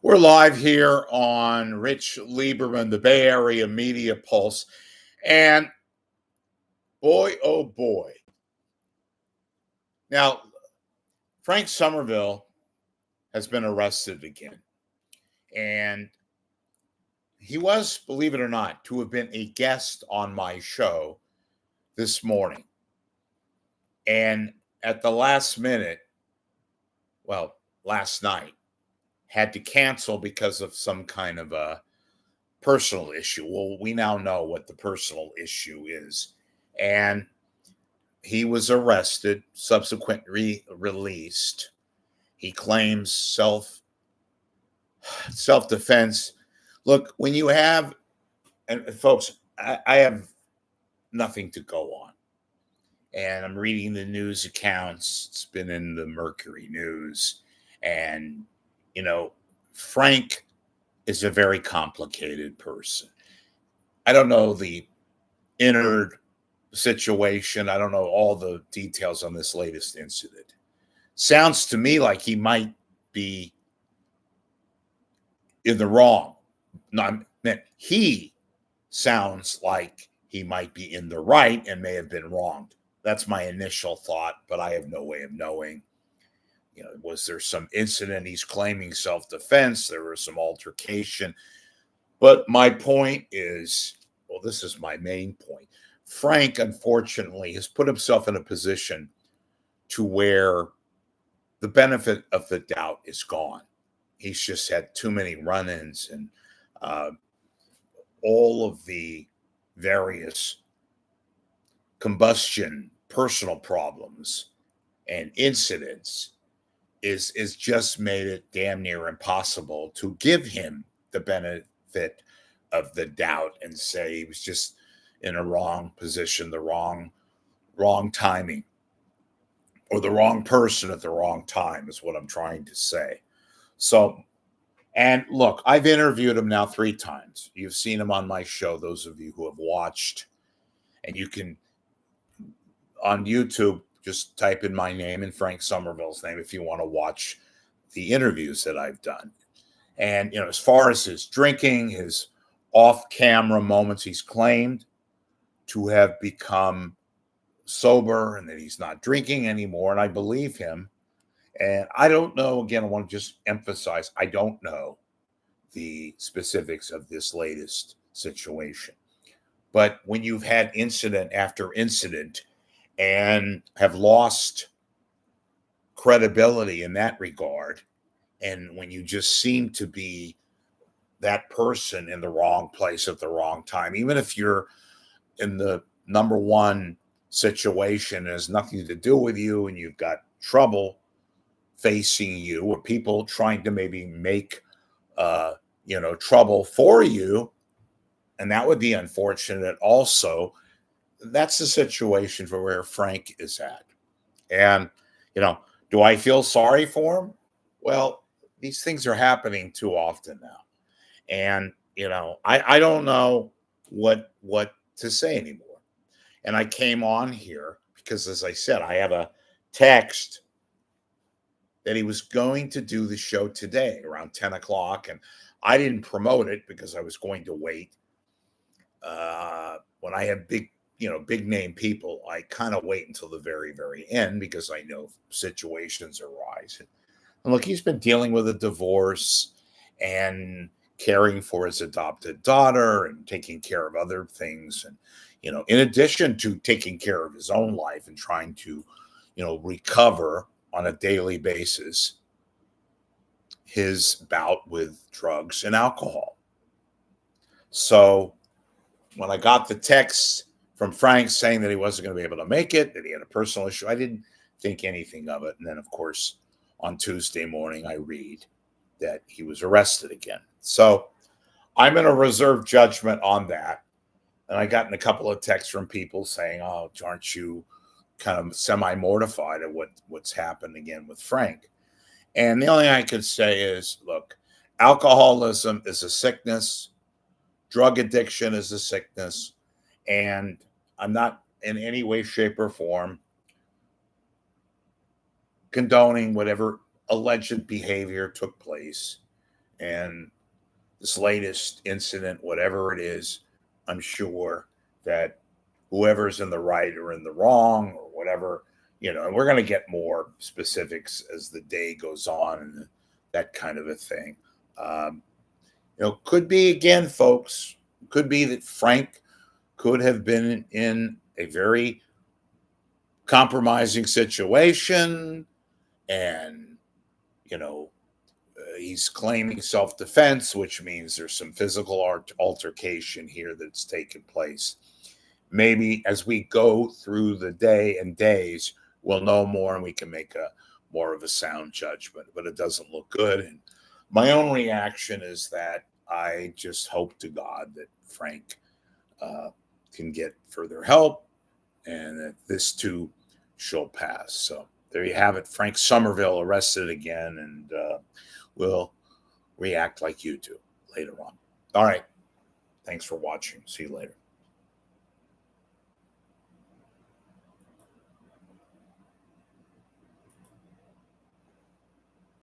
We're live here on Rich Lieberman, the Bay Area Media Pulse. And boy, oh boy. Now, Frank Somerville has been arrested again. And he was, believe it or not, to have been a guest on my show this morning. And at the last minute, last night, had to cancel because of some kind of a personal issue. Well, we now know what the personal issue is. And he was arrested, subsequently released. He claims self-defense. Look, when you have, and folks, I have nothing to go on. And I'm reading the news accounts. It's been in the Mercury News. And, Frank is a very complicated person. I don't know the inner situation. I don't know all the details on this latest incident. Sounds to me like he might be in the wrong. He sounds like he might be in the right and may have been wronged. That's my initial thought, but I have no way of knowing. Was there some incident? He's claiming self-defense. There was some altercation. But my point is, this is my main point. Frank, unfortunately, has put himself in a position to where the benefit of the doubt is gone. He's just had too many run-ins and all of the various combustion personal problems and incidents is just made it damn near impossible to give him the benefit of the doubt and say he was just in a wrong position, the wrong timing, or the wrong person at the wrong time is what I'm trying to say. So, and look, I've interviewed him now 3 times. You've seen him on my show, those of you who have watched, and you can, on YouTube, just type in my name and Frank Somerville's name if you want to watch the interviews that I've done. And, as far as his drinking, his off-camera moments, he's claimed to have become sober and that he's not drinking anymore. And I believe him. And I don't know, again, I want to just emphasize, I don't know the specifics of this latest situation. But when you've had incident after incident and have lost credibility in that regard, and when you just seem to be that person in the wrong place at the wrong time, even if you're in the number one situation, it has nothing to do with you, and you've got trouble facing you, or people trying to maybe make trouble for you, and that would be unfortunate also. That's the situation for where Frank is at. And, do I feel sorry for him? Well, these things are happening too often now. And, I don't know what to say anymore. And I came on here because, as I said, I have a text that he was going to do the show today around 10 o'clock. And I didn't promote it because I was going to wait. When I have big name people, I kind of wait until the very, very end because I know situations arise. And look, he's been dealing with a divorce and caring for his adopted daughter and taking care of other things. And, in addition to taking care of his own life and trying to, recover on a daily basis his bout with drugs and alcohol. So when I got the text from Frank saying that he wasn't going to be able to make it, that he had a personal issue, I didn't think anything of it. And then, of course, on Tuesday morning, I read that he was arrested again. So I'm going to reserve judgment on that. And I gotten a couple of texts from people saying, oh, aren't you kind of semi-mortified at what's happened again with Frank? And the only thing I could say is, look, alcoholism is a sickness. Drug addiction is a sickness. And I'm not in any way, shape, or form condoning whatever alleged behavior took place. And this latest incident, whatever it is, I'm sure that whoever's in the right or in the wrong or whatever, and we're going to get more specifics as the day goes on and that kind of a thing. Um, could be again, folks, could be that Frank could have been in a very compromising situation and, you know, he's claiming self-defense, which means there's some physical altercation here that's taken place. Maybe as we go through the day and days, we'll know more and we can make a more of a sound judgment, but it doesn't look good. And my own reaction is that I just hope to God that Frank can get further help and that this too shall pass. So there you have it. Frank Somerville arrested again, and we'll react like you do later on. All right. Thanks for watching. See you later.